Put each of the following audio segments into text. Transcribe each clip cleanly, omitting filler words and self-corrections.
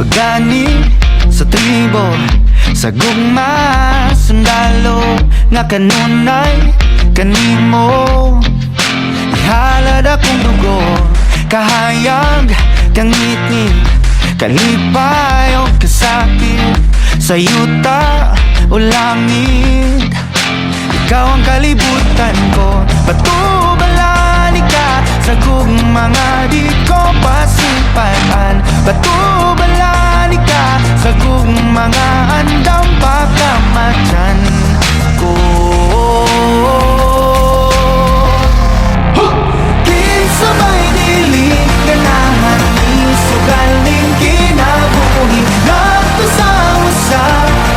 Pagani sa tribo, sa gugma, sundalo nga kanunay kanimo. Ihalad akong dugo, kahayag, kangitid, kalipay o kasakit, sa yuta o langit. Ikaw ang kalibutan ko, batubalani ka sa mga di ko pasimpaan. Batubalani ka sa mga andam pagkamatyan ko. Kinsabay dili ganahan isugaling kinabuhi ngadto sa usa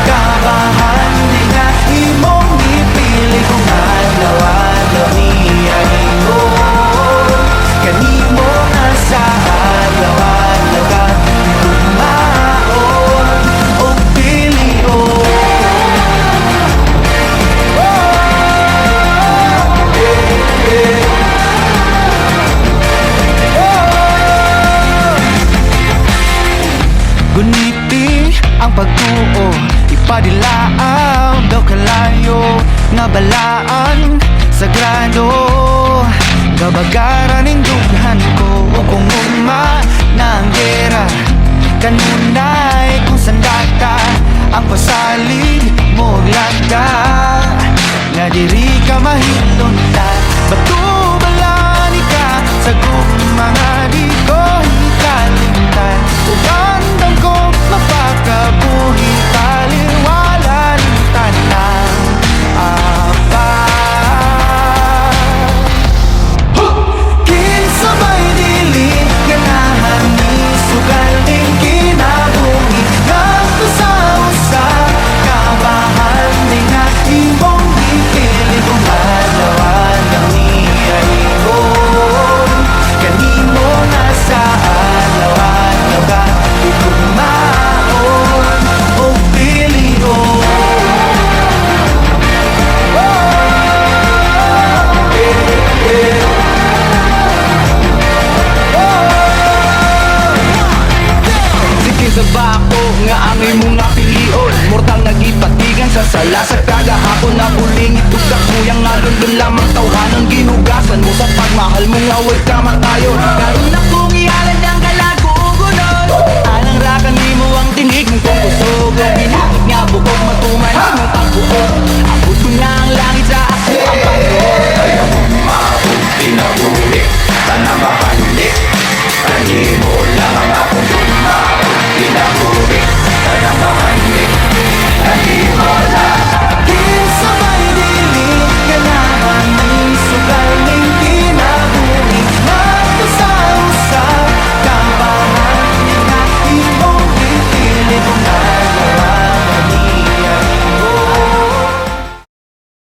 kabahan di nga imong ipili kung adlaw-adlaw niya ingon kanimo nga sa adlaw-adlaw ka tumaon o pilion. Guniti ang pagtuo, ipadilaaw daw kalayo nga balaan sagrado. Gabagaran ning dughan ko o kung ugma na ang gera kanunay kung sandata ang pasalig mo lagda nga diri ka mahilunta. Batubalani ka sa mga di ko hikalimtan. Ugandang ko mapakabuhi taliwala ng tanang apa. Kinsabay dili ganahan ni sugaling kinabuhi ngadto sa usa kabahan di nga imong ipili kung adlaw-adlaw niya ingon kanimo na sa adlaw-adlaw ka itumaon o pilion. Sige sa bako nga ang imong napilion, mortang nagipatigan sa sala sa kagahapon na buling itugak mo yang nalundon lamang tawhanon ginugasan mo sa pagmahal mo nga way kamatayon. Karon ako